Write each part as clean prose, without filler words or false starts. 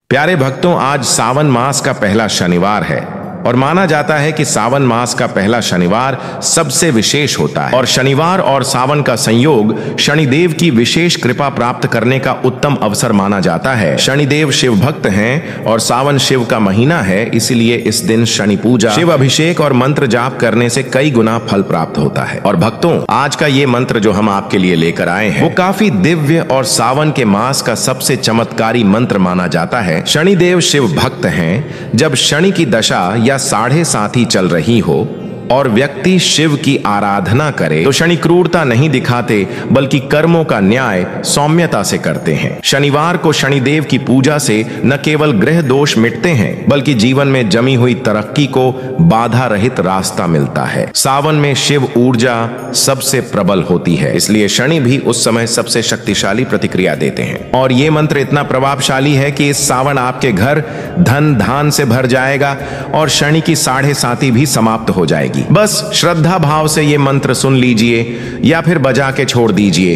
प्यारे भक्तों, आज सावन मास का पहला शनिवार है और माना जाता है कि सावन मास का पहला शनिवार सबसे विशेष होता है और शनिवार और सावन का संयोग शनिदेव की विशेष कृपा प्राप्त करने का उत्तम अवसर माना जाता है। शनिदेव शिव भक्त हैं और सावन शिव का महीना है, इसलिए इस दिन शनि पूजा, शिव अभिषेक और मंत्र जाप करने से कई गुना फल प्राप्त होता है। और भक्तों, आज का ये मंत्र जो हम आपके लिए लेकर आए हैं वो काफी दिव्य और सावन के मास का सबसे चमत्कारी मंत्र माना जाता है। शनिदेव शिव भक्त हैं। जब शनि की दशा या साढ़े साथी चल रही हो और व्यक्ति शिव की आराधना करे तो शनि क्रूरता नहीं दिखाते बल्कि कर्मों का न्याय सौम्यता से करते हैं। शनिवार को शनिदेव की पूजा से न केवल ग्रह दोष मिटते हैं बल्कि जीवन में जमी हुई तरक्की को बाधा रहित रास्ता मिलता है। सावन में शिव ऊर्जा सबसे प्रबल होती है, इसलिए शनि भी उस समय सबसे शक्तिशाली प्रतिक्रिया देते हैं। और ये मंत्र इतना प्रभावशाली है कि इस सावन आपके घर धन धान से भर जाएगा और शनि की साढ़े साथी भी समाप्त हो जाएगी। बस श्रद्धा भाव से ये मंत्र सुन लीजिए या फिर बजा के छोड़ दीजिए।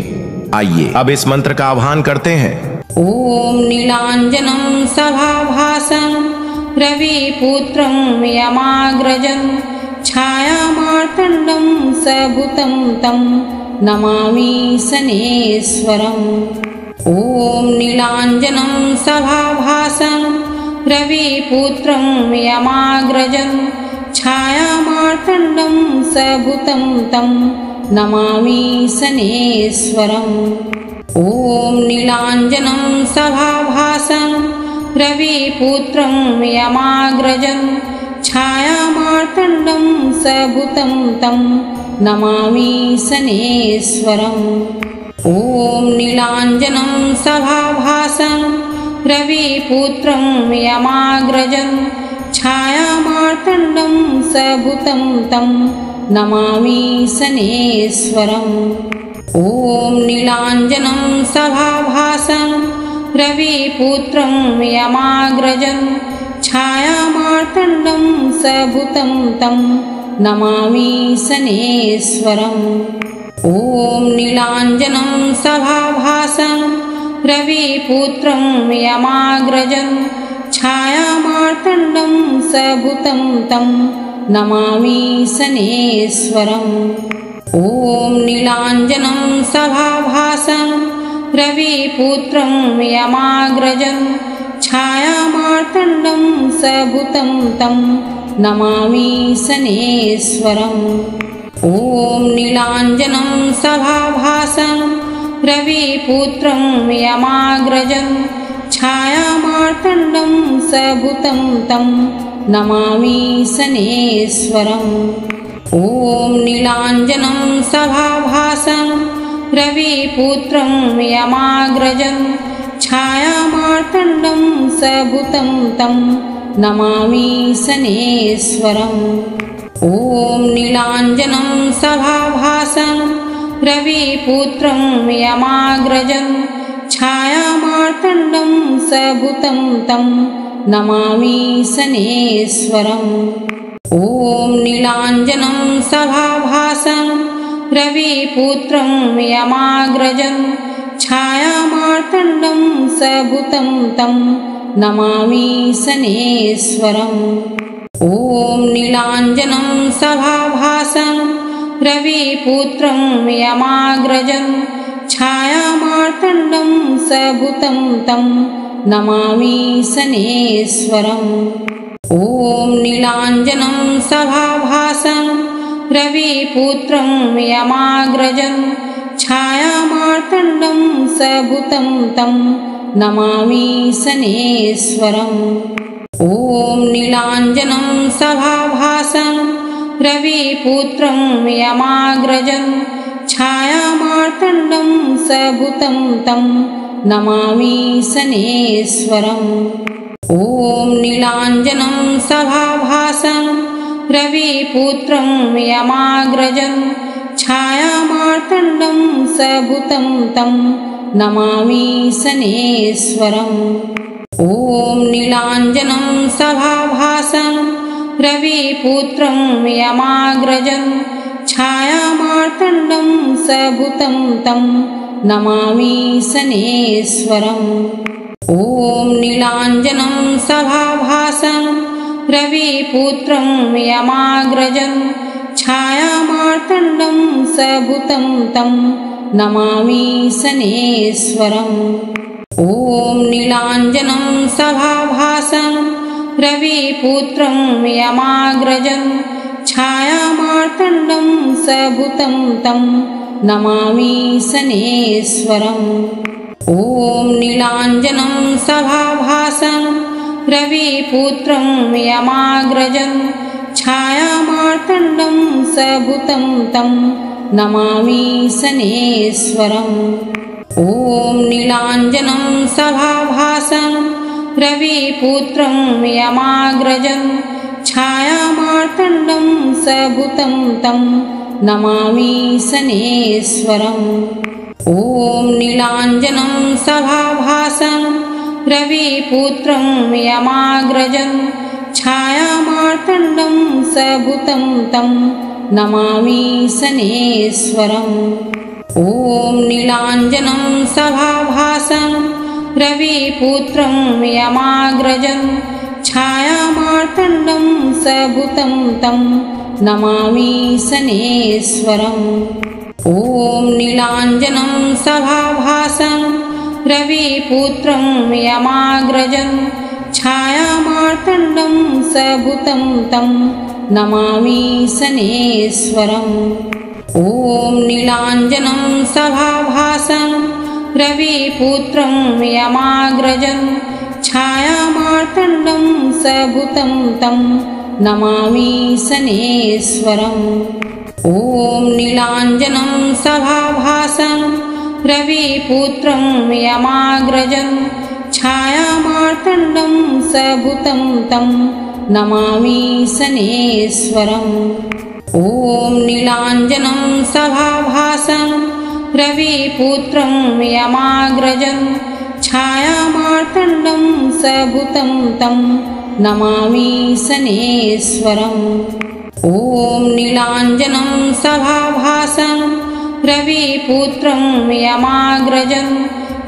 आइए अब इस मंत्र का आह्वान करते हैं। ओम नीलांजनम सभाभासं रविपुत्रं यमाग्रजं छायामार्तण्डं सभूतं तं नमामि शनेश्वरम्। ओम नीलांजनम सभाभासं रविपुत्रं यमाग्रजं छायामार्तण्डं सभूतं तं नमामि शनेश्वरम्। ओम नीलांजनं सभाभासं रविपुत्रं यमाग्रजं छायामार्तण्डं सभूतं तं नमामि शनेश्वरम्। ओम नीलांजनं सभाभासं रविपुत्रं यमाग्रजं छायामार्तण्डं सभूतं तं नमामि शनेश्वरम्। ओम नीलांजनं सभाभासं रविपुत्रं यमाग्रजं छायामार्तण्डं सभूतं तं नमामि शनेश्वरम्। ओम नीलांजनं सभाभासं रविपुत्रं यमाग्रजं छायामार्तण्डं सभूतं तं नमामि शनेश्वरम्। ओम नीलांजनं सभाभासं रविपुत्रं यमाग्रजं छायामार्तण्डं सभूतं तं नमामि शनेश्वरम्। ओम नीलांजनं सभाभासं रविपुत्रं यमाग्रजं छायामार्तण्डं सभूतं तं नमामि शनेश्वरम्। ओम नीलांजनं सभाभासं रविपुत्रं यमाग्रजं छायामार्तण्डं सभूतं तं नमामि शनेश्वरम्। ओम नीलांजनं सभाभासं रविपुत्रं यमाग्रजं छायामार्तण्डं सभूतं तं नमामि शनेश्वरम्। ओम नीलांजनं सभाभासं रविपुत्रं यमाग्रजं छायामार्तण्डं सभूतं तं नमामि शनेश्वरम्। ओम नीलांजनं सभाभासं रविपुत्रं यमाग्रजं छायामार्तण्डं सभूतं तं नमामि शनेश्वरम्। ओम नीलांजनं सभाभासं रविपुत्रं यमाग्रजं छायामार्तण्डं सभूतं तं नमामि शनेश्वरम्। ओम नीलांजनं सभाभासं रविपुत्रं यमाग्रजं छायामार्तण्डं सभूतं तं नमामि शनेश्वरम्। ओम नीलांजनं सभाभासं रविपुत्रं यमाग्रजं छायामार्तण्डं सभूतं तं नमामि शनेश्वरम्। ओम नीलांजनं सभाभासं रविपुत्रं यमाग्रजं छायामार्तण्डं सभूतं तं नमामि शनेश्वरम्। ॐ नीलाञ्जनं सभाभासं रविपुत्रं यमाग्रजं छायामार्तण्डं सभूतं तं नमामि शनेश्वरम्। ॐ नीलाञ्जनं सभाभासं रविपुत्रं यमाग्रजं छायामार्तण्डं सभूतं तं नमामि शनेश्वरम्। ॐ नीलाञ्जनं सभाभासं रविपुत्रं यमाग्रजं छायामार्तण्डं सभूतं तं नमामि शनेश्वरम्। ॐ नीलाञ्जनं सभाभासं रविपुत्रं यमाग्रजं छायामार्तण्डं सभूतं तं नमामि शनेश्वरम्। ॐ नीलाञ्जनं सभाभासं रविपुत्रं यमाग्रजं छायामार्तण्डं सभूतं तं नमामि शनेश्वरम्। ॐ नीलाञ्जनं सभाभासं रविपुत्रं यमाग्रजं छायामार्तण्डं सभूतं तं नमामि शनेश्वरम्। ॐ नीलाञ्जनं सभाभासं रविपुत्रं यमाग्रजं छायामार्तण्डं सभूतं तं नमामि शनेश्वरम्। ॐ नीलाञ्जनं सभाभासं रविपुत्रं यमाग्रजं छायामार्तण्डं सभूतं तं नमामि शनेश्वरम्। ॐ नीलाञ्जनं सभाभासं रविपुत्रं यमाग्रजं छायामार्तण्डं सभूतं तं नमामि शनेश्वरम्। ॐ नीलाञ्जनं सभाभासं रविपुत्रं यमाग्रजं छायामार्तण्डं सभूतं तं नमामि शनेश्वरम्। ॐ नीलाञ्जनं सभाभासं रविपुत्रं यमाग्रजं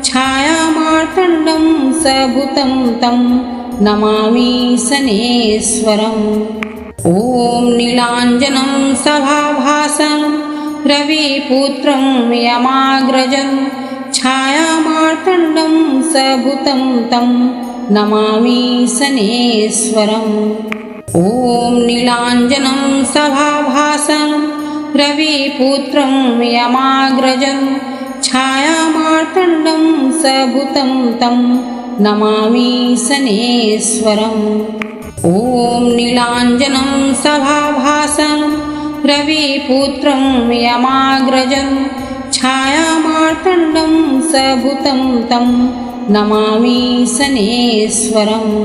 छायामार्तण्डं सभूतं तं नमामि शनेश्वरम्। ॐ नीलाञ्जनं सभाभासं रविपुत्रं यमाग्रजं छायामार्तण्डं सभूतं तं नमामि शनेश्वरम्। ॐ नीलाञ्जनं सभाभासं रविपुत्रं यमाग्रजं छायामार्तण्डं सभूतं तं नमामि शनेश्वरम्। ॐ नीलाञ्जनं सभाभासं रविपुत्रं यमाग्रजं छायामार्तण्डं सभूतं तं नमामि शनेश्वरम्।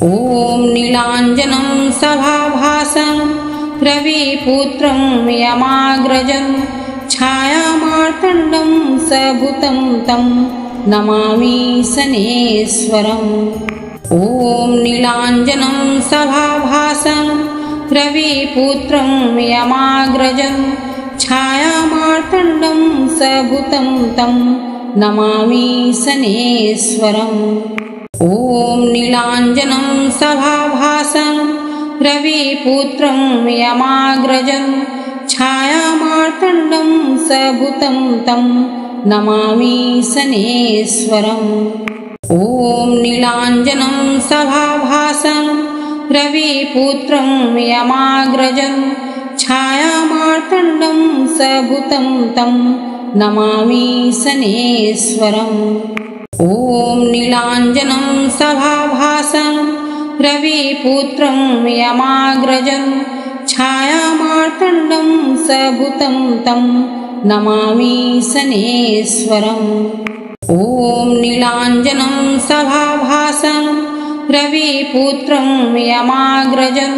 ॐ नीलाञ्जनं सभाभासं रविपुत्रं यमाग्रजं छायामार्तण्डं सभूतं तं नमामि शनेश्वरम्। ॐ नीलाञ्जनं सभाभासं रविपुत्रं यमाग्रजं छायामार्तण्डं सभूतं तं नमामि शनेश्वरम्। ॐ नीलाञ्जनं सभाभासं रविपुत्रं यमाग्रजं छायामार्तण्डं सभूतं तं नमामि शनेश्वरम्। ॐ नीलाञ्जनं सभाभासं रविपुत्रं यमाग्रजं छायामार्तण्डं सभूतं तं नमामि शनेश्वरम्। ॐ नीलाञ्जनं सभाभासं रविपुत्रं यमाग्रजं छायामार्तण्डं सभूतं तं नमामि शनेश्वरम्। ॐ नीलाञ्जनं सभाभासं रविपुत्रं यमाग्रजं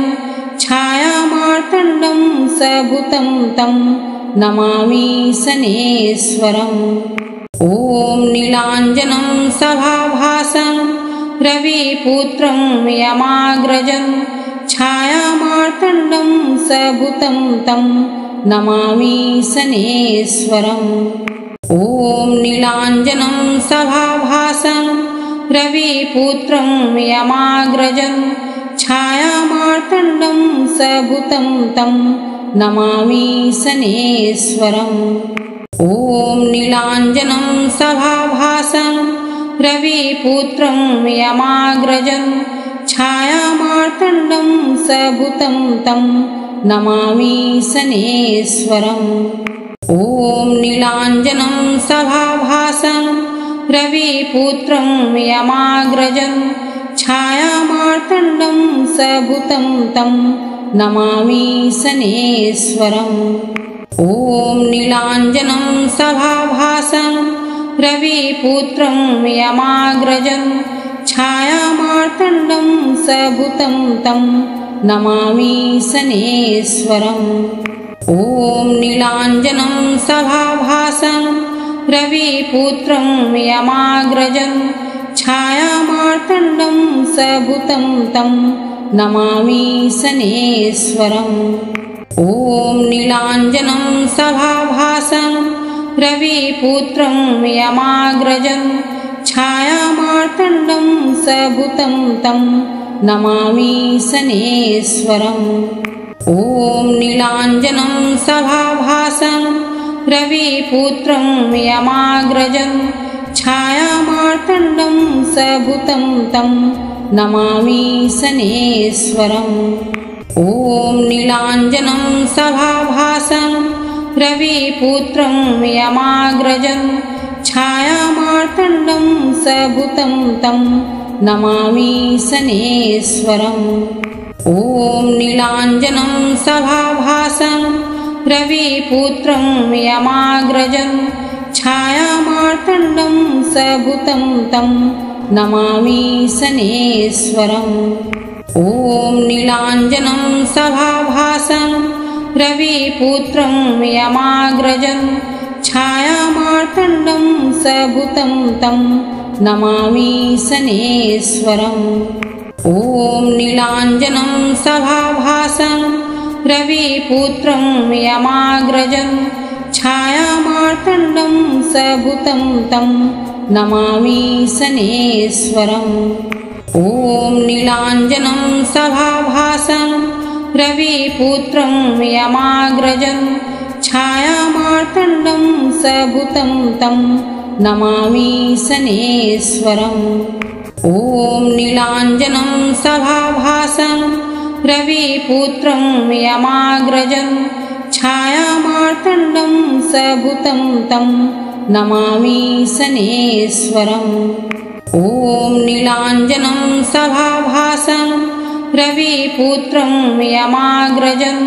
छायामार्तण्डं सभूतं तं नमामि शनेश्वरम्। ॐ नीलाञ्जनं सभाभासं रविपुत्रं यमाग्रजं छायामार्तण्डं सभूतं तं नमामि शनेश्वरम्। ॐ नीलाञ्जनं सभाभासं रविपुत्रं यमाग्रजं छायामार्तण्डं सभूतं तं नमामि शनेश्वरम्। ॐ नीलाञ्जनं सभाभासं रविपुत्रं यमाग्रजं छायामार्तण्डं सभूतं तं नमामि शनेश्वरम्। ॐ नीलाञ्जनं सभाभासं रविपुत्रं यमाग्रजं छायामार्तण्डं सभूतं तं नमामि शनेश्वरम्। ॐ नीलाञ्जनं सभाभासं रविपुत्रं यमाग्रजं छायामार्तण्डं सभूतं तं नमामि शनेश्वरम्। ॐ नीलाञ्जनं सभाभासं रविपुत्रं यमाग्रजं छायामार्तण्डं सभूतं तं नमामि शनेश्वरम्। ॐ नीलाञ्जनं सभाभासं रविपुत्रं यमाग्रजं छायामार्तण्डं सभूतं तं नमामि शनेश्वरम्। ॐ नीलाञ्जनं सभाभासं रविपुत्रं यमाग्रजं छायामार्तण्डं सभूतं तं नमामि शनेश्वरम्। ॐ नीलाञ्जनं सभाभासं रविपुत्रं यमाग्रजं छायामार्तण्डं सभूतं तं नमामि शनेश्वरम्। ॐ नीलाञ्जनं सभाभासं रविपुत्रं यमाग्रजं छायामार्तण्डं सभूतं तं नमामि शनेश्वरम्। ॐ नीलाञ्जनं सभाभासं रविपुत्रं यमाग्रजं छायामार्तण्डं सभूतं तं नमामि शनेश्वरम्। ॐ नीलाञ्जनं सभाभासं रविपुत्रं यमाग्रजं छायामार्तण्डं सभूतं तं नमामि शनेश्वरम्। ॐ नीलाञ्जनं सभाभासं रविपुत्रं यमाग्रजं छायामार्तण्डं सभूतं तं नमामि शनेश्वरम्। ॐ नीलाञ्जनं सभाभासं रविपुत्रं यमाग्रजं छायामार्तण्डं सभूतं तं नमामि शनेश्वरम्। ॐ नीलाञ्जनं सभाभासं रविपुत्रं यमाग्रजं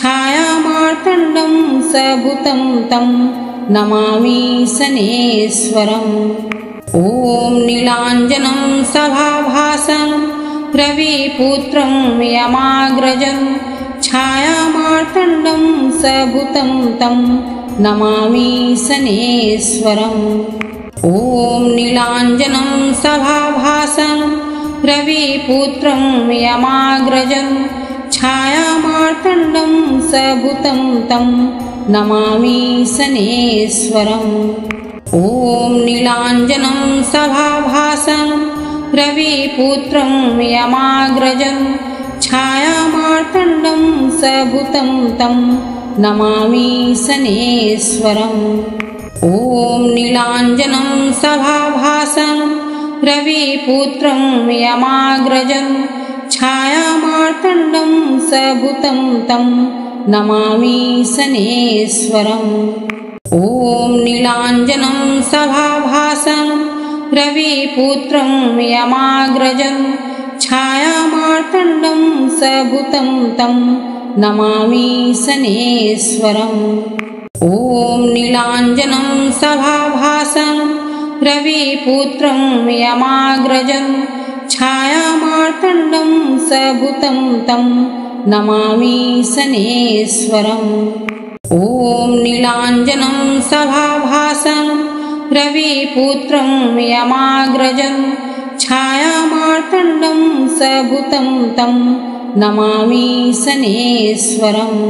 छायामार्तण्डं सभूतं तं नमामि शनेश्वरम्। ॐ नीलाञ्जनं सभाभासं रविपुत्रं यमाग्रजं छायामार्तण्डं सभूतं तं नमामि शनेश्वरम्। ॐ नीलाञ्जनं सभाभासं रविपुत्रं यमाग्रजं छायामार्तण्डं सभूतं तं नमामि शनेश्वरम्। ॐ नीलाञ्जनं सभाभासं रविपुत्रं यमाग्रजं छायामार्तण्डं सभूतं तं नमामि शनेश्वरम्। ॐ नीलाञ्जनं सभाभासं रविपुत्रं यमाग्रजं छायामार्तण्डं सभूतं तं नमामि शनेश्वरम्। ॐ नीलाञ्जनं सभाभासं रविपुत्रं यमाग्रजं छायामार्तण्डं सभूतं तं नमामि शनेश्वरम्। ॐ नीलाञ्जनं सभाभासं रविपुत्रं यमाग्रजं छायामार्तण्डं सभूतं तं नमामि शनेश्वरम्। ॐ नीलाञ्जनं सभाभासं रविपुत्रं यमाग्रजं छायामार्तण्डं सभूतं तं नमामि शनेश्वरम्।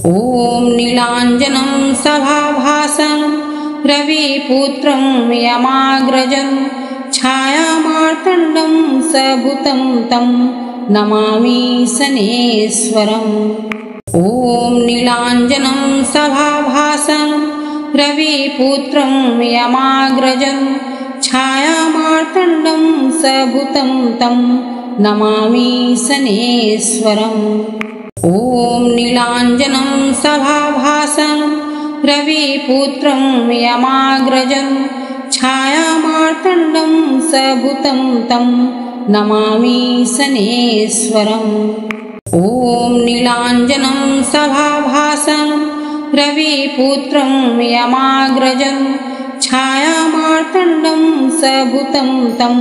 ॐ नीलाञ्जनं सभाभासं रविपुत्रं यमाग्रजं छायामार्तण्डं सभूतं तं नमामि शनेश्वरम्। ॐ नीलाञ्जनं सभाभासं रविपुत्रं यमाग्रजं छायामार्तण्डं सभूतं तं नमामि शनेश्वरम्। ॐ नीलाञ्जनं सभाभासं रविपुत्रं यमाग्रजं छायामार्तण्डं सभूतं तं नमामि शनेश्वरम्। ॐ नीलाञ्जनं सभाभासं रविपुत्रं यमाग्रजं छायामार्तण्डं सभूतं तं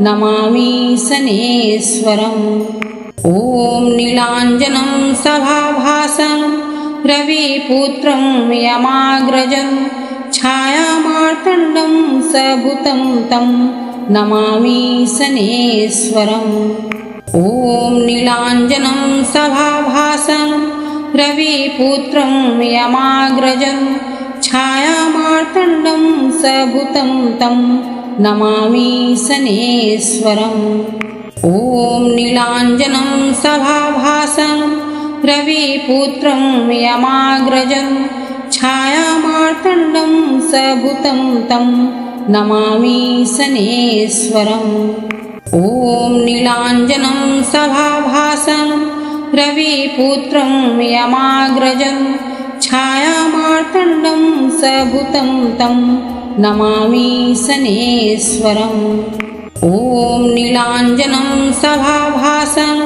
नमामि शनेश्वरम्। ॐ नीलाञ्जनं सभाभासं रविपुत्रं यमाग्रजं छायामार्तण्डं सभूतं तं नमामि शनेश्वरम्। ॐ नीलाञ्जनं सभाभासं रविपुत्रं यमाग्रजं छायामार्तण्डं सभूतं तं नमामि शनेश्वरम्। ॐ नीलाञ्जनं सभाभासं रविपुत्रं यमाग्रजं छायामार्तण्डं सभूतं तं नमामि शनेश्वरम्। ॐ नीलाञ्जनं सभाभासं रविपुत्रं यमाग्रजं छायामार्तण्डं सभूतं तं नमामि शनेश्वरम्। ॐ नीलाञ्जनं सभाभासं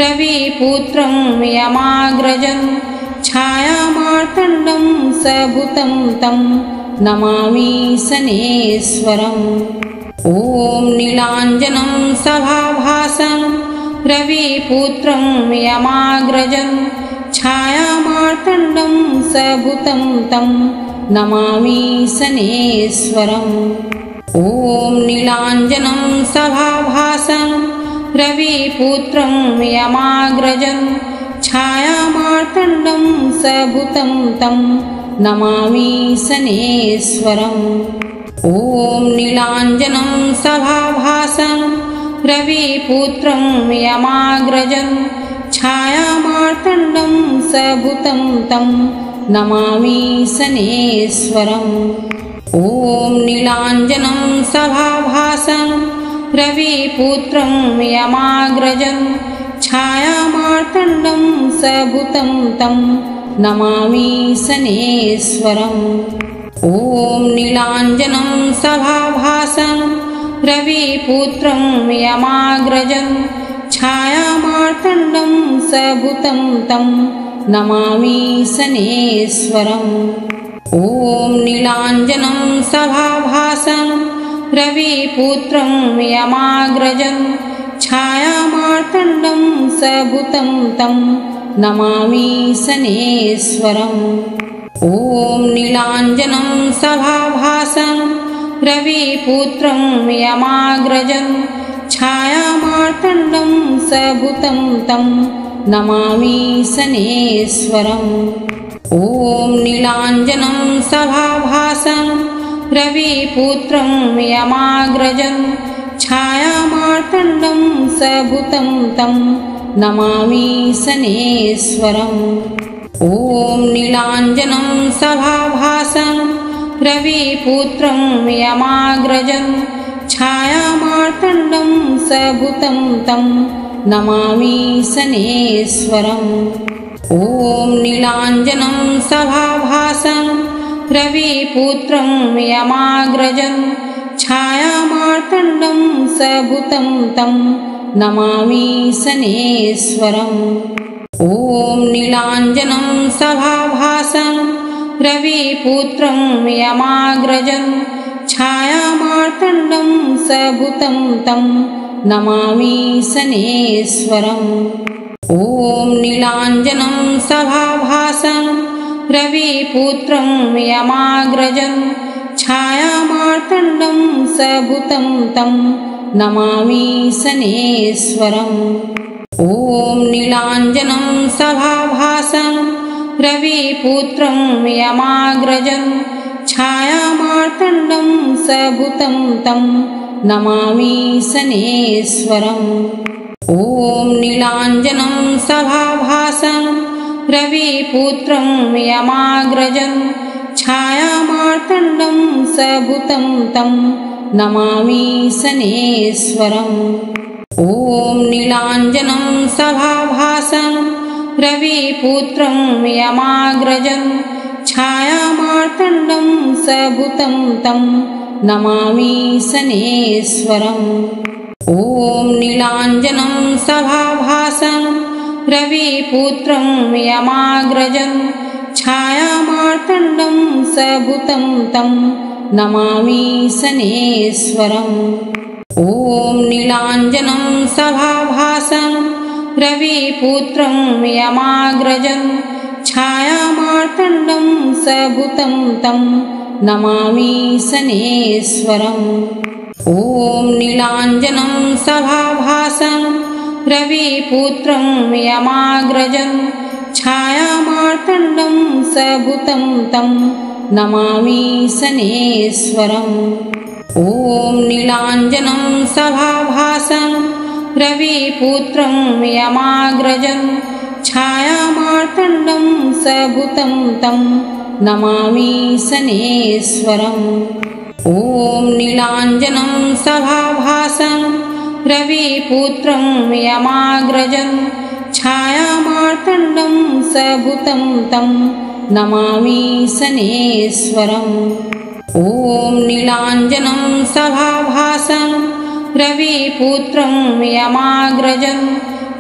रविपुत्रं यमाग्रजं छायामार्तण्डं सभूतं तं नमामि शनेश्वरम्। ॐ नीलाञ्जनं सभाभासं रविपुत्रं यमाग्रजं छायामार्तण्डं सभूतं तं नमामि शनेश्वरम्। ॐ नीलाञ्जनं सभाभासं रविपुत्रं यमाग्रजं छायामार्तण्डं सभूतं तं नमामि शनेश्वरम्। ॐ नीलाञ्जनं सभाभासं रविपुत्रं यमाग्रजं छायामार्तण्डं सभूतं तं नमामि शनेश्वरम्। ॐ नीलाञ्जनं सभाभासं रविपुत्रं यमाग्रजं छायामार्तण्डं सभूतं तं नमामि शनेश्वरम्। ॐ नीलाञ्जनं सभाभासं रविपुत्रं यमाग्रजं छायामार्तण्डं सभूतं तं नमामि शनेश्वरम्। ॐ नीलाञ्जनं सभाभासं रविपुत्रं यमाग्रजं छायामार्तण्डं सभूतं तं नमामि शनेश्वरम्। ॐ नीलाञ्जनं सभाभासं रविपुत्रं यमाग्रजं छायामार्तण्डं सभूतं तं नमामि शनेश्वरम्। ॐ नीलाञ्जनं सभाभासं रविपुत्रं यमाग्रजं छायामार्तण्डं सभूतं तं नमामि शनेश्वरम्। ॐ नीलाञ्जनं सभाभासं रविपुत्रं यमाग्रजं छायामार्तण्डं सभूतं तं नमामि शनेश्वरम्। ॐ नीलाञ्जनं सभाभासं रविपुत्रं यमाग्रजं छायामार्तण्डं सभूतं तं नमामि शनेश्वरम्। ॐ नीलाञ्जनं सभाभासं रविपुत्रं यमाग्रजं छायामार्तण्डं सभूतं तं नमामि शनेश्वरम्। ॐ नीलाञ्जनं सभाभासं रविपुत्रं यमाग्रजं छायामार्तण्डं सभूतं तं नमामि शनेश्वरम्। ॐ नीलाञ्जनं सभाभासं रविपुत्रं यमाग्रजं छायामार्तण्डं सभूतं तं नमामि शनेश्वरम्। ॐ नीलाञ्जनं सभाभासं रविपुत्रं यमाग्रजं छायामार्तण्डं सभूतं तं नमामि शनेश्वरम्। ॐ नीलाञ्जनं सभाभासं रविपुत्रं यमाग्रजं छायामार्तण्डं सभूतं तं नमामि शनेश्वरम्। ॐ नीलाञ्जनं सभाभासं रविपुत्रं यमाग्रजं छायामार्तण्डं सभूतं तं नमामि शनेश्वरम्। ॐ नीलाञ्जनं सभाभासं रविपुत्रं यमाग्रजं छायामार्तण्डं सभूतं तं नमामि शनेश्वरम्। ॐ नीलाञ्जनं सभाभासं रविपुत्रं यमाग्रजं छायामार्तण्डं सभूतं तं नमामि शनेश्वरम्। ॐ नीलाञ्जनं सभाभासं रविपुत्रं यमाग्रजं छायामार्तण्डं सभूतं तं नमामि शनेश्वरम्। ॐ नीलाञ्जनं सभाभासं रविपुत्रं यमाग्रजं छायामार्तण्डं सभूतं तं नमामि शनेश्वरम्। ॐ नीलाञ्जनं सभाभासं रविपुत्रं यमाग्रजं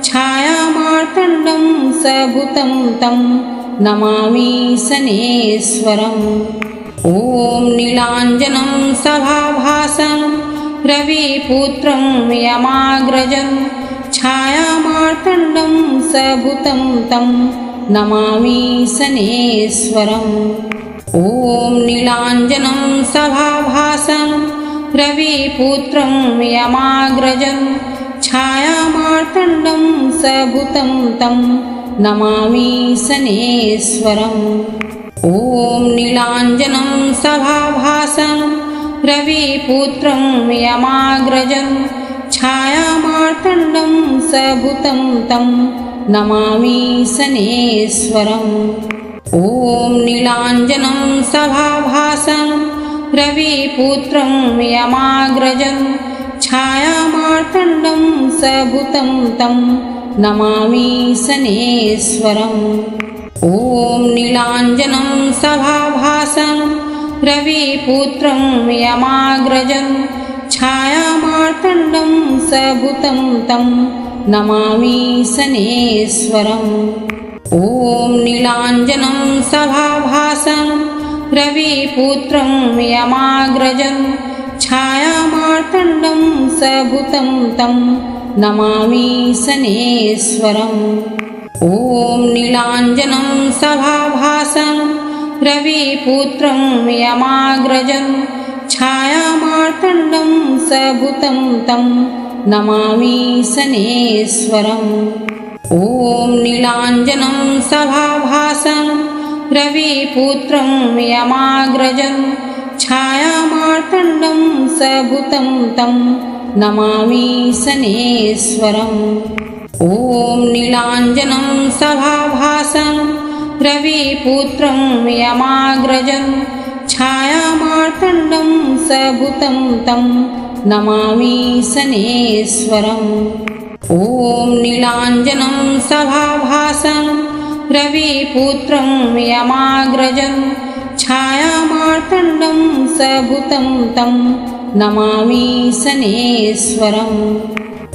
छायामार्तण्डं सभूतं तं नमामि शनेश्वरम्। ॐ नीलाञ्जनं सभाभासं रविपुत्रं यमाग्रजं छायामार्तण्डं सभूतं तं नमामि शनेश्वरम्। ॐ नीलाञ्जनं सभाभासं रविपुत्रं यमाग्रजं छायामार्तण्डं सभूतं तं नमामि शनेश्वरम्। ॐ नीलाञ्जनं सभाभासं रविपुत्रं यमाग्रजं छायामार्तण्डं सभूतं तं नमामि शनेश्वरम्। ॐ नीलाञ्जनं सभाभासं रविपुत्रं यमाग्रजं छायामार्तण्डं सभूतं तं नमामि शनेश्वरम्। ॐ नीलाञ्जनं सभाभासं रविपुत्रं यमाग्रजं छायामार्तण्डं सभूतं तं नमामि शनेश्वरम्। ॐ नीलाञ्जनं सभाभासं रविपुत्रं यमाग्रजं छायामार्तण्डं सभूतं तं नमामि शनेश्वरम्। ॐ नीलाञ्जनं सभाभासं रविपुत्रं यमाग्रजं छायामार्तण्डं सभूतं तं नमामि शनेश्वरम्। ॐ नीलाञ्जनं सभाभासं रविपुत्रं यमाग्रजं छायामार्तण्डं सभूतं तं नमामि शनेश्वरम्। ॐ नीलाञ्जनं सभाभासं रविपुत्रं यमाग्रजं छायामार्तण्डं सभूतं तं नमामि शनेश्वरम्। ॐ नीलाञ्जनं सभाभासं रविपुत्रं यमाग्रजं छायामार्तण्डं सभूतं तं नमामि शनेश्वरम्।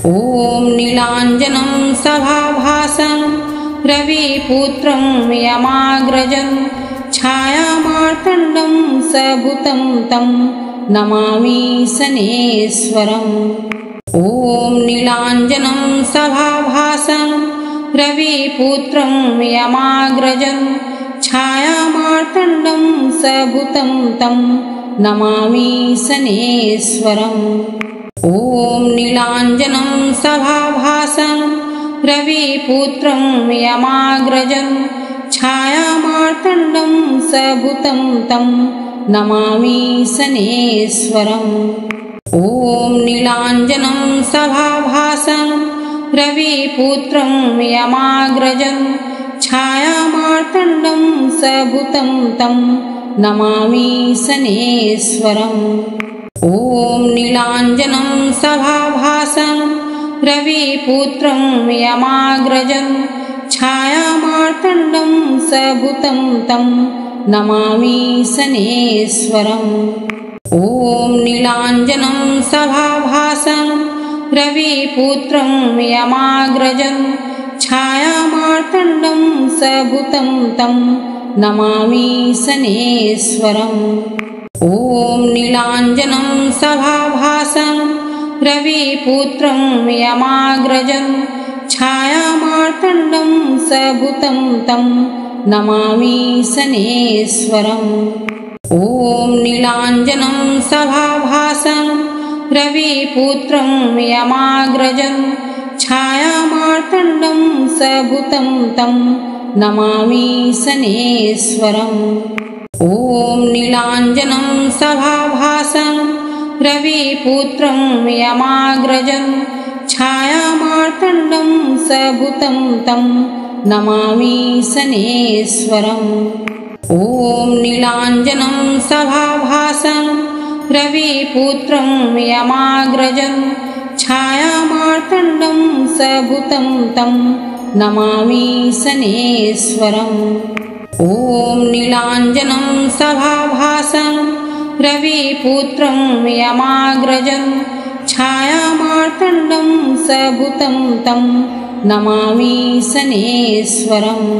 ॐ नीलाञ्जनं सभाभासं रविपुत्रं यमाग्रजं छायामार्तण्डं सभूतं तं नमामि शनेश्वरम्। ॐ नीलाञ्जनं सभाभासं रविपुत्रं यमाग्रजं छायामार्तण्डं सभूतं तं नमामि शनेश्वरम्। ॐ नीलाञ्जनं सभाभासं रविपुत्रं यमाग्रजं छायामार्तण्डं सभूतं तं नमामि शनेश्वरम्। ॐ नीलाञ्जनं सभाभासं रविपुत्रं यमाग्रजं छायामार्तण्डं सभूतं तं नमामि शनेश्वरम्। ॐ नीलाञ्जनं सभाभासं रविपुत्रं यमाग्रजं छायामार्तण्डं सभूतं तं नमामि शनेश्वरम्। ॐ नीलाञ्जनं सभाभासं रविपुत्रं यमाग्रजं छायामार्तण्डं सभूतं तं नमामि शनेश्वरम्। ॐ नीलाञ्जनं सभाभासं रविपुत्रं यमाग्रजं छायामार्तण्डं सभूतं तं नमामि शनेश्वरम्। ॐ नीलाञ्जनं सभाभासं रविपुत्रं यमाग्रजं छायामार्तण्डं सभूतं तं नमामि शनेश्वरम्। ॐ नीलाञ्जनं सभाभासं रविपुत्रं यमाग्रजं छायामार्तण्डं सभूतं तं नमामि शनेश्वरम्। ॐ नीलाञ्जनं सभाभासं रविपुत्रं यमाग्रजं छायामार्तण्डं सभूतं तं नमामि शनेश्वरम्। ॐ नीलाञ्जनं सभाभासं रविपुत्रं यमाग्रजं छायामार्तण्डं सभूतं तं नमामि शनेश्वरम्।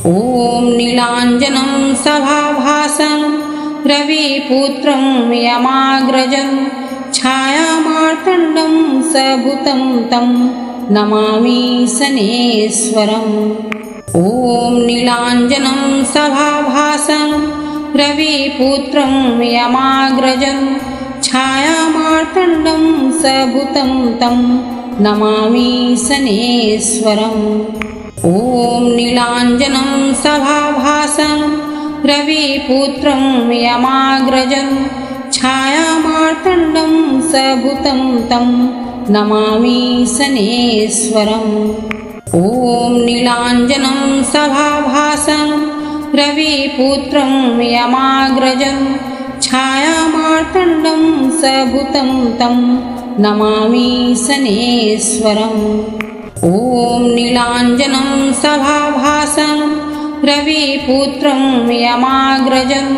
ॐ नीलाञ्जनं सभाभासं रविपुत्रं यमाग्रजं छायामार्तण्डं सभूतं तं नमामि शनेश्वरम्। ॐ नीलाञ्जनं सभाभासं रविपुत्रं यमाग्रजं छायामार्तण्डं सभूतं तं नमामि शनेश्वरम्। ॐ नीलाञ्जनं सभाभासं रविपुत्रं यमाग्रजं छायामार्तण्डं सभूतं तं नमामि शनेश्वरम्। ॐ नीलाञ्जनं सभाभासं रविपुत्रं यमाग्रजं छायामार्तण्डं सभूतं तं नमामि शनेश्वरम्। ॐ नीलाञ्जनं सभाभासं रविपुत्रं यमाग्रजं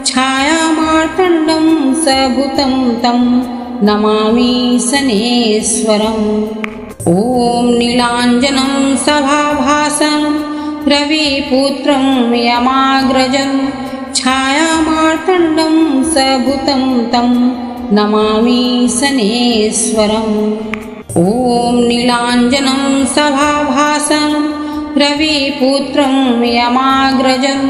छायामार्तण्डं सभूतं तं नमामि शनेश्वरम्। ॐ नीलाञ्जनं सभाभासं रविपुत्रं यमाग्रजं छायामार्तण्डं सभूतं तं नमामि शनेश्वरम्। ॐ नीलाञ्जनं सभाभासं रविपुत्रं यमाग्रजं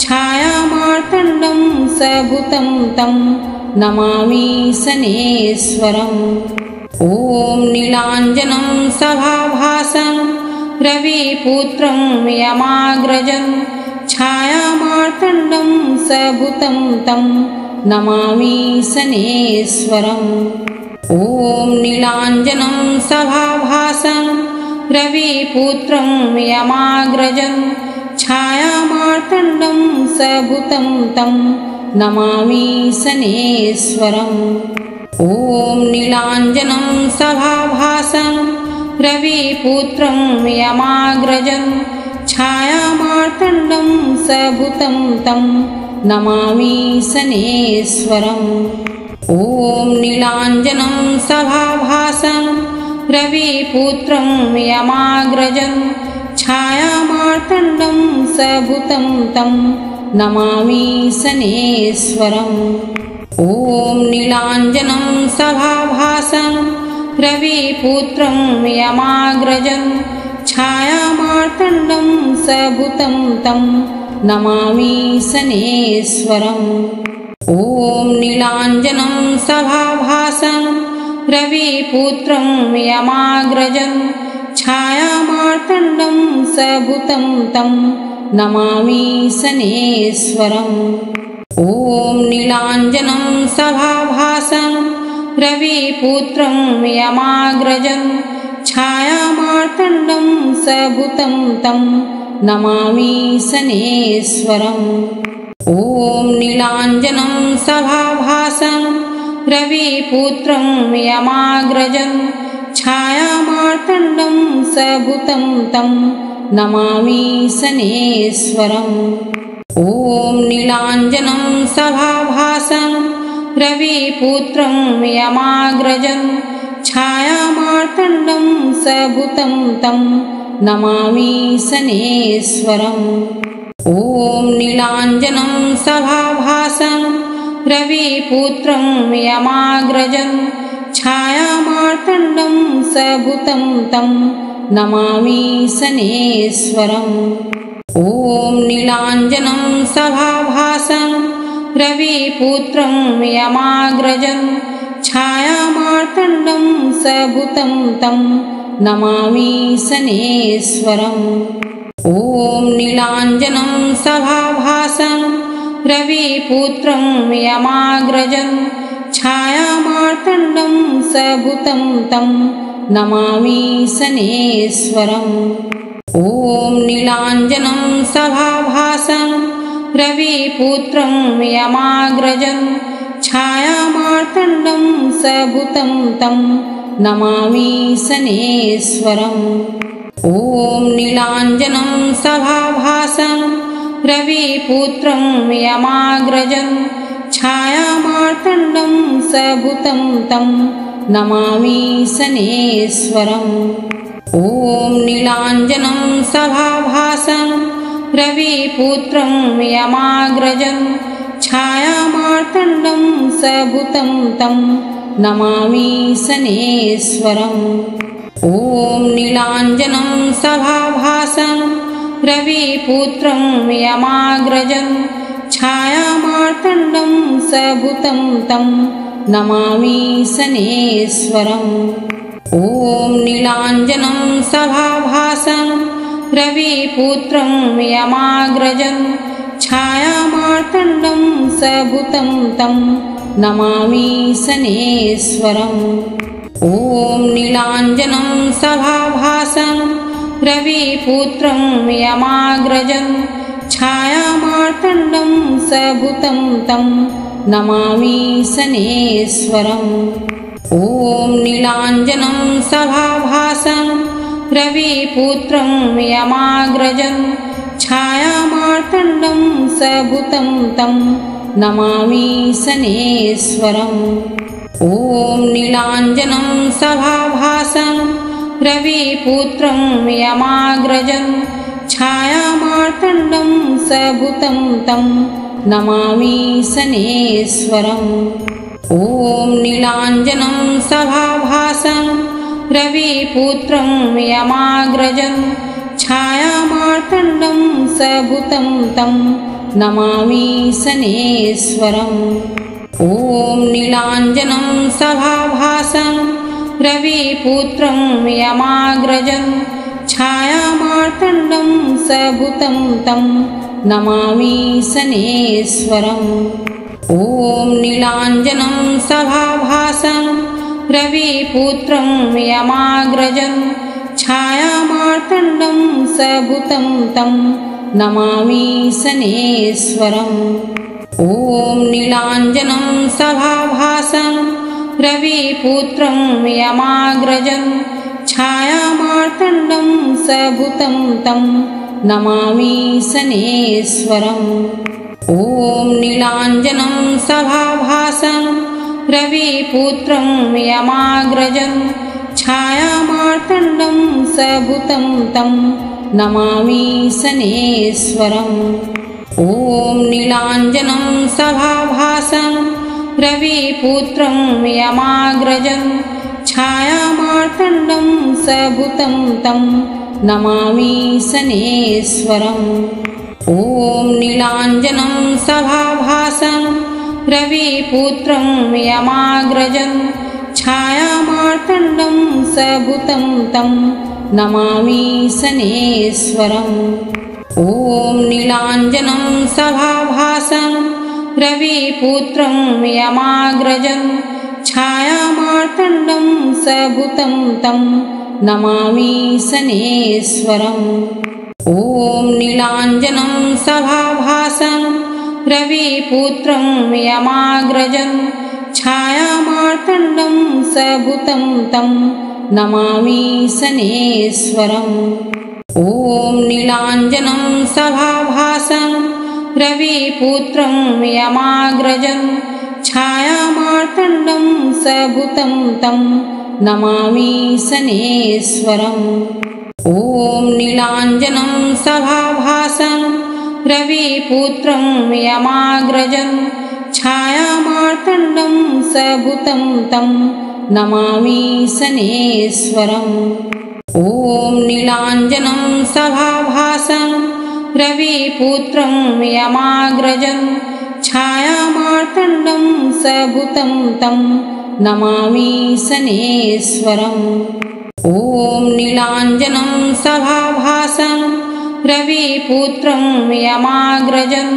छायामार्तण्डं सभूतं तं नमामि शनेश्वरम्। ॐ नीलाञ्जनं सभाभासं रविपुत्रं यमाग्रजं छायामार्तण्डं सभूतं तं नमामि शनेश्वरम्। ॐ नीलाञ्जनं सभाभासं रविपुत्रं यमाग्रजं छायामार्तण्डं सभूतं तं नमामि शनेश्वरम्। ॐ नीलाञ्जनं सभाभासं रविपुत्रं यमाग्रजं छायामार्तण्डं सभूतं तं नमामि शनेश्वरम्। ॐ नीलाञ्जनं सभाभासं रविपुत्रं यमाग्रजं छायामार्तण्डं सभूतं तं नमामि शनेश्वरम्। ॐ नीलाञ्जनं सभाभासं रविपुत्रं यमाग्रजं छायामार्तण्डं सभूतं तं नमामि शनेश्वरम्। ॐ नीलाञ्जनं सभाभासं रविपुत्रं यमाग्रजं छायामार्तण्डं सभूतं तं नमामि शनेश्वरम्। ॐ नीलाञ्जनं सभाभासं रविपुत्रं यमाग्रजं छायामार्तण्डं सभूतं तं नमामि शनेश्वरम्। ॐ नीलाञ्जनं सभाभासं रविपुत्रं यमाग्रजं छायामार्तण्डं सभूतं तं नमामि शनेश्वरम्। ॐ नीलाञ्जनं सभाभासं रविपुत्रं यमाग्रजं छायामार्तण्डं सभूतं तं नमामि शनेश्वरम्। ॐ नीलाञ्जनं सभाभासं रविपुत्रं यमाग्रजं छायामार्तण्डं सभूतं तं नमामि शनेश्वरम्। ॐ नीलाञ्जनं सभाभासं रविपुत्रं यमाग्रजं छायामार्तण्डं सभूतं तं नमामि शनेश्वरम्। ॐ नीलाञ्जनं सभाभासं रविपुत्रं यमाग्रजं छायामार्तण्डं सभूतं तं नमामि शनेश्वरम्। ॐ नीलाञ्जनं सभाभासं रविपुत्रं यमाग्रजं छायामार्तण्डं सभूतं तं नमामि शनेश्वरम्। ॐ नीलाञ्जनं सभाभासं रविपुत्रं यमाग्रजं छायामार्तण्डं सभूतं तं नमामि शनेश्वरम्। ॐ नीलाञ्जनं सभाभासं रविपुत्रं यमाग्रजं छायामार्तण्डं सभूतं तं नमामि शनेश्वरम्। ॐ नीलाञ्जनं सभाभासं रविपुत्रं यमाग्रजं छायामार्तण्डं सभूतं तं नमामि शनेश्वरम्। ॐ नीलाञ्जनं सभाभासं रविपुत्रं यमाग्रजं छायामार्तण्डं सभूतं तं नमामि शनेश्वरम्। ॐ नीलाञ्जनं सभाभासं रविपुत्रं यमाग्रजं छायामार्तण्डं सभूतं तं नमामि शनेश्वरम्। ॐ नीलाञ्जनं सभाभासं रविपुत्रं यमाग्रजं छायामार्तण्डं सभूतं तं नमामि शनेश्वरम्। ॐ नीलाञ्जनं सभाभासं रविपुत्रं यमाग्रजं छायामार्तण्डं सभूतं तं नमामि शनेश्वरम्। ॐ नीलाञ्जनं सभाभासं रविपुत्रं यमाग्रजं छायामार्तण्डं सभूतं तं नमामि शनेश्वरम्। ॐ नीलाञ्जनं सभाभासं रविपुत्रं यमाग्रजं छायामार्तण्डं सभूतं तं नमामि शनेश्वरम्। ॐ नीलाञ्जनं सभाभासं रविपुत्रं यमाग्रजं छायामार्तण्डं सभूतं तं नमामि शनेश्वरम्। ॐ नीलाञ्जनं सभाभासं रविपुत्रं यमाग्रजं छायामार्तण्डं सभूतं तं नमामि शनेश्वरम्। ॐ नीलाञ्जनं सभाभासं रविपुत्रं यमाग्रजं छायामार्तण्डं सभूतं तं नमामि शनेश्वरम्। ॐ नीलाञ्जनं सभाभासं रविपुत्रं यमाग्रजं छायामार्तण्डं सभूतं तं नमामि शनेश्वरम्। ॐ नीलाञ्जनं सभाभासं रविपुत्रं यमाग्रजं छायामार्तण्डं सभूतं तं नमामि शनेश्वरम्। ॐ नीलाञ्जनं सभाभासं रविपुत्रं यमाग्रजं छायामार्तण्डं सभूतं तं नमामि शनेश्वरम्। ॐ नीलाञ्जनं सभाभासं रविपुत्रं यमाग्रजं छायामार्तण्डं सभूतं तं नमामि शनेश्वरम्। ॐ नीलाञ्जनं सभाभासं रविपुत्रं यमाग्रजं छायामार्तण्डं सभूतं तं नमामि शनेश्वरम्। ॐ नीलाञ्जनं सभाभासं रविपुत्रं यमाग्रजं छायामार्तण्डं सभूतं तं नमामि शनेश्वरम्। ॐ नीलाञ्जनं सभाभासं रविपुत्रं यमाग्रजं छायामार्तण्डं सभूतं तं नमामि शनेश्वरम्। ॐ नीलाञ्जनं सभाभासं रविपुत्रं यमाग्रजं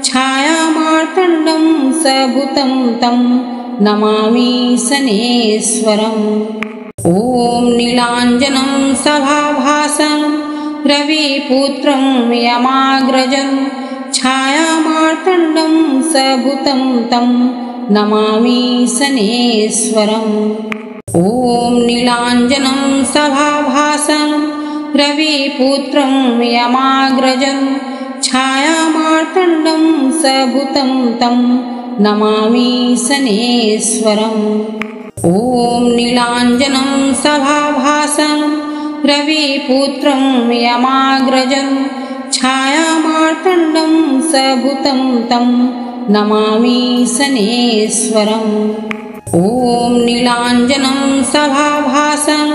छायामार्तण्डं सभूतं तं नमामि शनेश्वरम्। ॐ नीलाञ्जनं सभाभासं रविपुत्रं यमाग्रजं छायामार्तण्डं सभूतं तं नमामि शनेश्वरम्। ॐ नीलाञ्जनं सभाभासं रविपुत्रं यमाग्रजं छायामार्तण्डं सभूतं तं नमामि शनेश्वरम्। ॐ नीलाञ्जनं सभाभासं रविपुत्रं यमाग्रजं छायामार्तण्डं सभूतं तं नमामि शनेश्वरम्। ॐ नीलाञ्जनं सभाभासं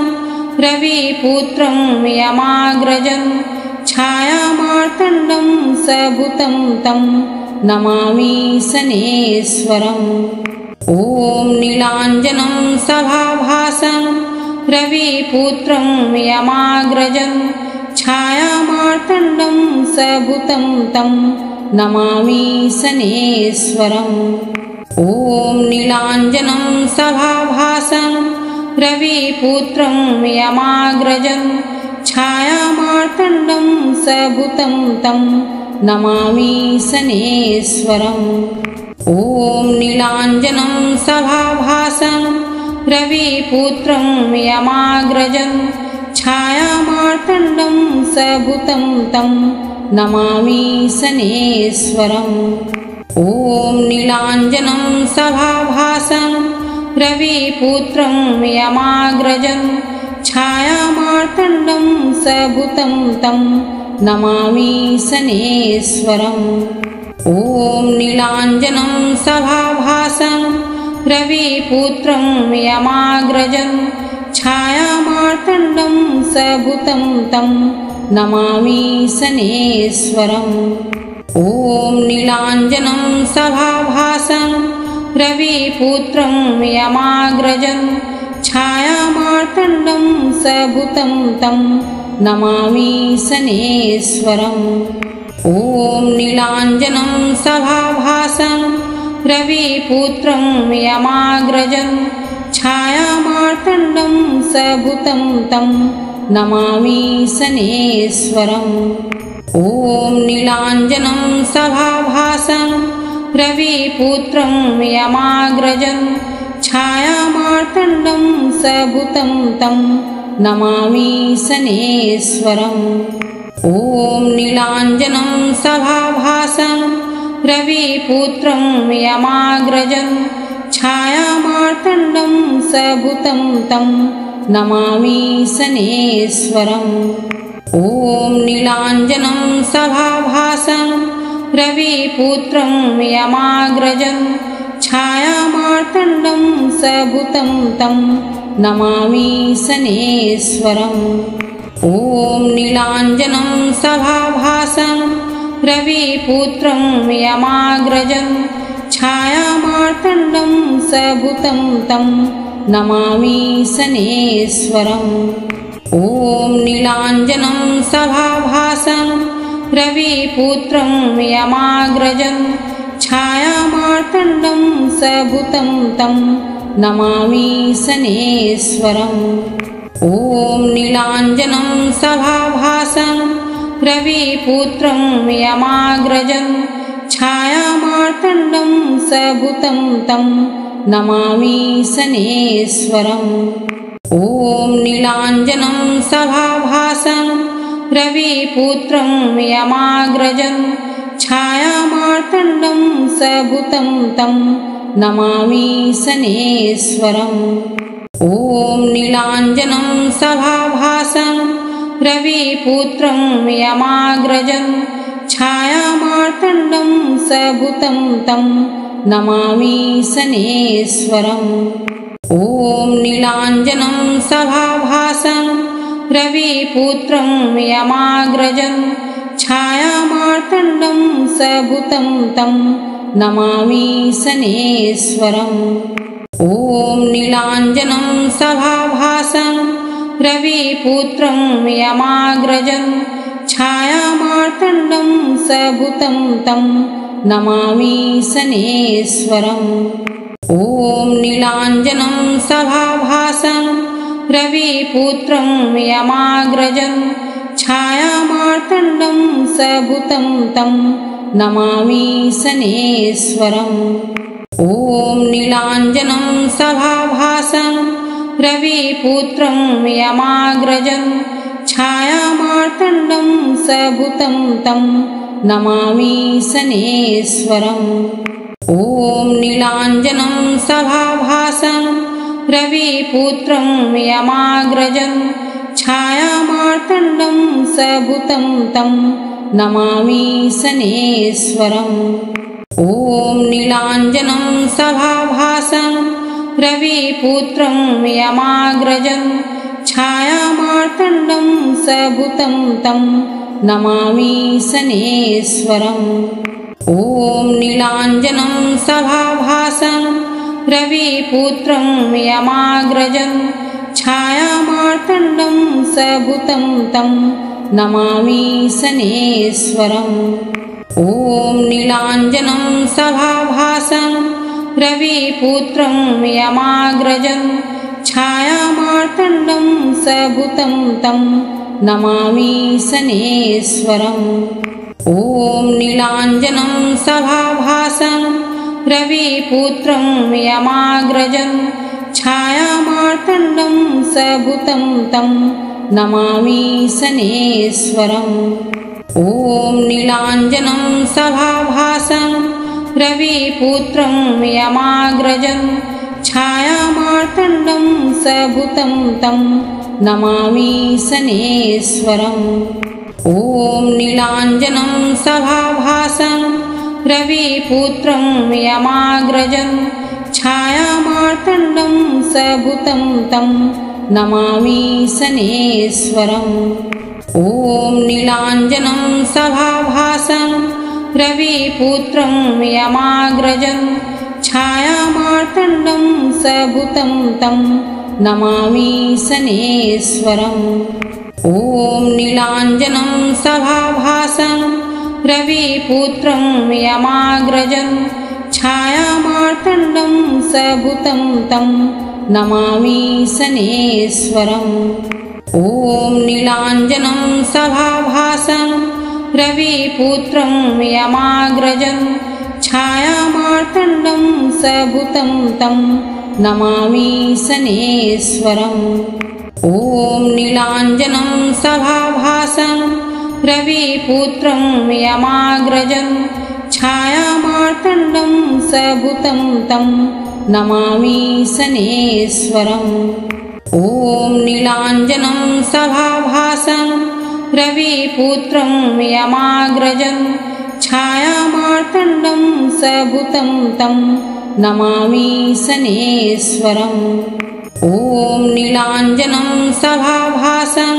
रविपुत्रं यमाग्रजं छायामार्तण्डं सभूतं तं नमामि शनेश्वरम्। ॐ नीलाञ्जनं सभाभासं रविपुत्रं यमाग्रजं छायामार्तण्डं सभूतं तं नमामि शनेश्वरम्। ॐ नीलाञ्जनं सभाभासं रविपुत्रं यमाग्रजं छायामार्तण्डं सभूतं तं नमामि शनेश्वरम्। ॐ नीलाञ्जनं सभाभासं रविपुत्रं यमाग्रजं छायामार्तण्डं सभूतं तं नमामि शनेश्वरम्। ॐ नीलाञ्जनं सभाभासं रविपुत्रं यमाग्रजं छायामार्तण्डं सभूतं तं नमामि शनेश्वरम्। ॐ नीलाञ्जनं सभाभासं रविपुत्रं यमाग्रजं छायामार्तण्डं सभूतं तं नमामि शनेश्वरम्। ॐ नीलाञ्जनं सभाभासं रविपुत्रं यमाग्रजं छायामार्तण्डं सभूतं तं नमामि शनेश्वरम्। ॐ नीलाञ्जनं सभाभासं रविपुत्रं यमाग्रजं छायामार्तण्डं सभूतं तं नमामि शनेश्वरम्। ॐ नीलाञ्जनं सभाभासं रविपुत्रं यमाग्रजं छायामार्तण्डं सभूतं तं नमामि शनेश्वरम्। ॐ नीलाञ्जनं सभाभासं रविपुत्रं यमाग्रजं छायामार्तण्डं सभूतं तं नमामि शनेश्वरम्। ॐ नीलाञ्जनं सभाभासं रविपुत्रं यमाग्रजं छायामार्तण्डं सभूतं तं नमामि शनेश्वरम्। ॐ नीलाञ्जनं सभाभासं रविपुत्रं यमाग्रजं छायामार्तण्डं सभूतं तं नमामि शनेश्वरम्। ॐ नीलाञ्जनं सभाभासं रविपुत्रं यमाग्रजं छायामार्तण्डं सभूतं तं नमामि शनेश्वरम्। ॐ नीलाञ्जनं सभाभासं रविपुत्रं यमाग्रजं छायामार्तण्डं सभूतं तं नमामि शनेश्वरम्। ॐ नीलाञ्जनं सभाभासं रविपुत्रं यमाग्रजं छायामार्तण्डं सभूतं तं नमामि शनेश्वरम्। ॐ नीलाञ्जनं सभाभासं रविपुत्रं यमाग्रजं छायामार्तण्डं सभूतं तं नमामि शनेश्वरम्। ॐ नीलाञ्जनं सभाभासं रविपुत्रं यमाग्रजं छायामार्तण्डं सभूतं तं नमामि शनेश्वरम्। ॐ नीलाञ्जनं सभाभासं रविपुत्रं यमाग्रजं छायामार्तण्डं सभूतं तं नमामि शनेश्वरम्। ॐ नीलाञ्जनं सभाभासं रविपुत्रं यमाग्रजं छायामार्तण्डं सभूतं तं नमामि शनेश्वरम्। ॐ नीलाञ्जनं सभाभासं रविपुत्रं यमाग्रजं छायामार्तण्डं सभूतं तं नमामि शनेश्वरम्। ॐ नीलाञ्जनं सभाभासं रविपुत्रं यमाग्रजं छायामार्तण्डं सभूतं तं नमामि शनेश्वरम्। ॐ नीलाञ्जनं सभाभासं रविपुत्रं यमाग्रजं छायामार्तण्डं सभूतं तं नमामि शनेश्वरम्। ॐ नीलाञ्जनं सभाभासं रविपुत्रं यमाग्रजं छायामार्तण्डं सभूतं तं नमामि शनेश्वरम्। ॐ नीलाञ्जनं सभाभासं रविपुत्रं यमाग्रजं छायामार्तण्डं सभूतं तं नमामि शनेश्वरम्। ॐ नीलाञ्जनं सभाभासं रविपुत्रं यमाग्रजं छायामार्तण्डं सभूतं तं नमामि शनेश्वरम्। ॐ नीलाञ्जनं सभाभासं रविपुत्रं यमाग्रजं छायामार्तण्डं सभूतं तं नमामि शनेश्वरम्। ॐ नीलाञ्जनं सभाभासं रविपुत्रं यमाग्रजं छायामार्तण्डं सभूतं तं नमामि शनेश्वरम्। ॐ नीलाञ्जनं सभाभासं रविपुत्रं यमाग्रजं छायामार्तण्डं सभूतं तं नमामि शनेश्वरम्। ॐ नीलाञ्जनं सभाभासं रविपुत्रं यमाग्रजं छायामार्तण्डं सभूतं तं नमामि शनेश्वरम्। ॐ नीलाञ्जनं सभाभासं रविपुत्रं यमाग्रजं छायामार्तण्डं सभूतं तं नमामि शनेश्वरम्। ॐ नीलाञ्जनं सभाभासं रविपुत्रं यमाग्रजं छायामार्तण्डं सभूतं तं नमामि शनेश्वरम्। ॐ नीलाञ्जनं सभाभासं रविपुत्रं यमाग्रजं छायामार्तण्डं सभूतं तं नमामि शनेश्वरम्। ॐ नीलाञ्जनं सभाभासं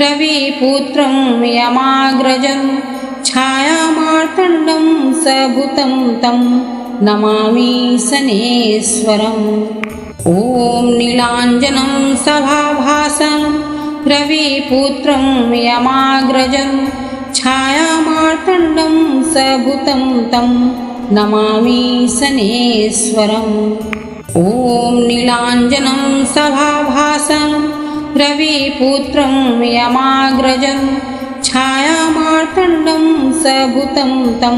रविपुत्रं यमाग्रजं छायामार्तण्डं सभूतं तं नमामि शनेश्वरम्। ॐ नीलाञ्जनं सभाभासं रविपुत्रं यमाग्रजं छायामार्तण्डं सभूतं तं नमामि शनेश्वरम्। ॐ नीलाञ्जनं सभाभासं रविपुत्रं यमाग्रजं छायामार्तण्डं सभूतं तं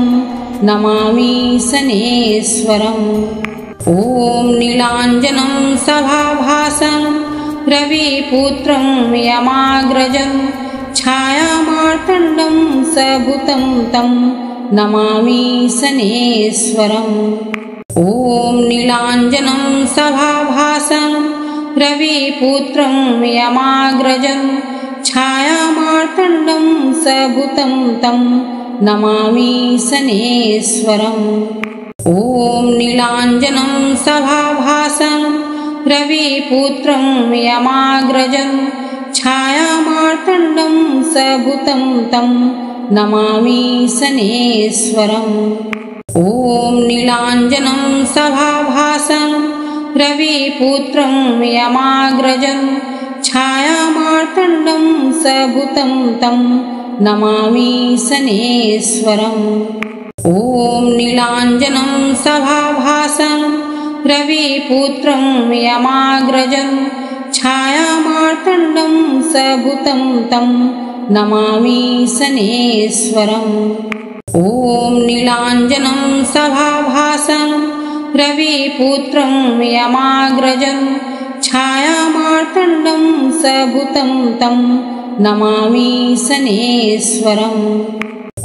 नमामि शनेश्वरम् ॐ नीलाञ्जनं सभाभासं रविपुत्रं यमाग्रजं छायामार्तण्डं सभूतं तं नमामि शनेश्वरम् ॐ नीलाञ्जनं सभाभासं रविपुत्रं यमाग्रजं छायामार्तण्डं सभूतं तं नमामि शनेश्वरम् ॐ नीलाञ्जनं सभाभासं रविपुत्रं यमाग्रजं छायामार्तण्डं सभूतं तं नमामि शनेश्वरम् ॐ नीलाञ्जनं सभाभासं रविपुत्रं यमाग्रजं छायामार्तण्डं सभूतं तं नमामि शनेश्वरम् ॐ नीलाञ्जनं सभाभासं रविपुत्रं यमाग्रजं छायामार्तण्डं सभूतं तं नमामि शनेश्वरम् ॐ नीलाञ्जनं सभाभासं रविपुत्रं यमाग्रजं छायामार्तण्डं सभूतं तं नमामि शनेश्वरम्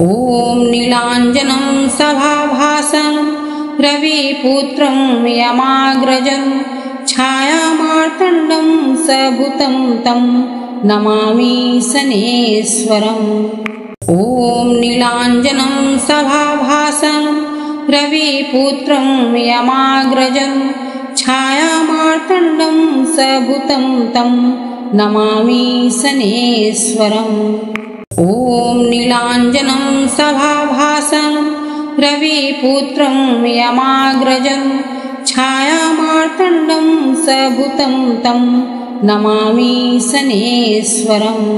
ॐ नीलाञ्जनं सभाभासं रविपुत्रं यमाग्रजं छायामार्तण्डं सभूतं तं नमामि शनेश्वरम् ॐ नीलाञ्जनं सभाभासं रविपुत्रं यमाग्रजं छायामार्तण्डं सभूतं तं नमामि शनेश्वरम् ॐ नीलाञ्जनं सभाभासं रविपुत्रं यमाग्रजं छायामार्तण्डं सभूतं तं नमामि शनेश्वरम्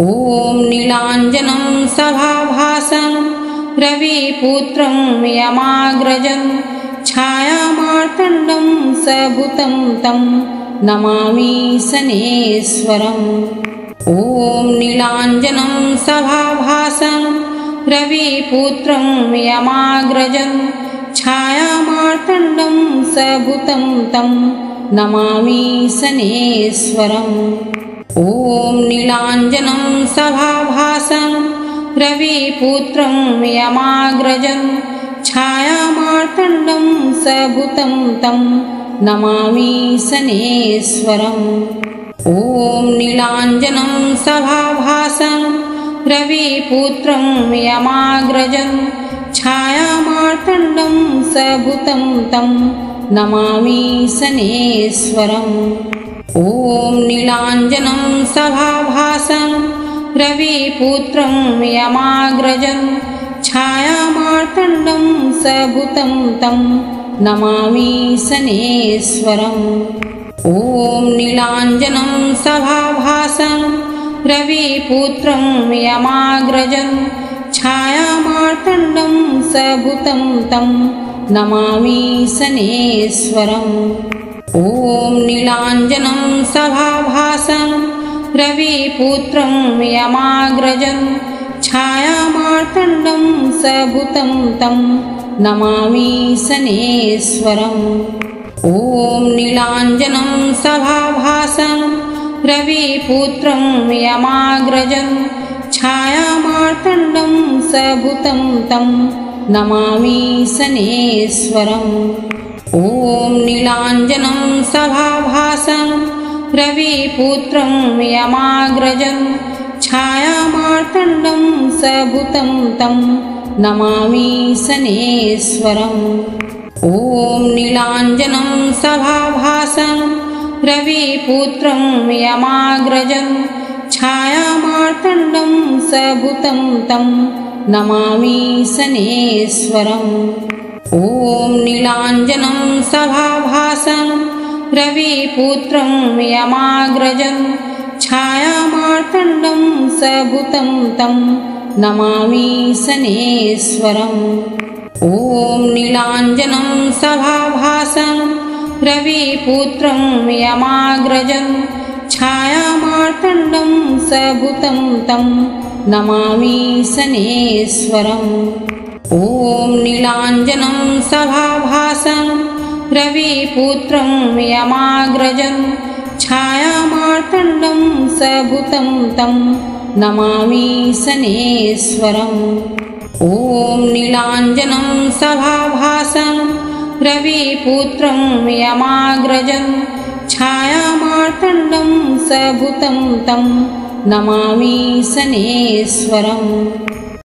ॐ नीलाञ्जनं सभाभासं रविपुत्रं यमाग्रजं छायामार्तण्डं सभूतं तं नमामि शनेश्वरम् ॐ नीलाञ्जनं सभाभासं रविपुत्रं यमाग्रजं छायामार्तण्डं सभूतं तं नमामि शनेश्वरम् ॐ नीलाञ्जनं सभाभासं रविपुत्रं यमाग्रजं छायामार्तण्डं सभूतं तं नमामि शनेश्वरम् ॐ नीलाञ्जनं सभाभासं रविपुत्रं यमाग्रजं छायामार्तण्डं सभूतं तं नमामि शनेश्वरम् ॐ नीलाञ्जनं सभाभासं रविपुत्रं यमाग्रजं छायामार्तण्डं सभूतं तं नमामि शनेश्वरम् ॐ नीलाञ्जनं सभाभासं रविपुत्रं यमाग्रजं छायामार्तण्डं सभूतं तं नमामि शनेश्वरम् ॐ नीलाञ्जनं सभाभासं रविपुत्रं यमाग्रजं छायामार्तण्डं सभूतं तं नमामि शनेश्वरम् ॐ नीलाञ्जनं सभाभासं रविपुत्रं यमाग्रजं छायामार्तण्डं सभूतं तं नमामि शनेश्वरम् ॐ नीलाञ्जनं सभाभासं रविपुत्रं यमाग्रजं छायामार्तण्डं सभूतं तं नमामि शनेश्वरम् ॐ नीलाञ्जनं सभाभासं रविपुत्रं यमाग्रजं छायामार्तण्डं सभूतं तं नमामि शनेश्वरम् ॐ नीलाञ्जनं सभाभासं रविपुत्रं यमाग्रजं छायामार्तण्डं सभूतं तं नमामि शनेश्वरम् ॐ नीलाञ्जनं सभाभासं रविपुत्रं यमाग्रजं छायामार्तण्डं सभूतं तं नमामि शनेश्वरम् ॐ नीलाञ्जनं सभाभासं रविपुत्रं यमाग्रजं छायामार्तण्डं सभूतं तं नमामि शनेश्वरम् ॐ नीलाञ्जनं सभाभासं रविपुत्रं यमाग्रजं छायामार्तण्डं सभूतं तं नमामि शनेश्वरम्।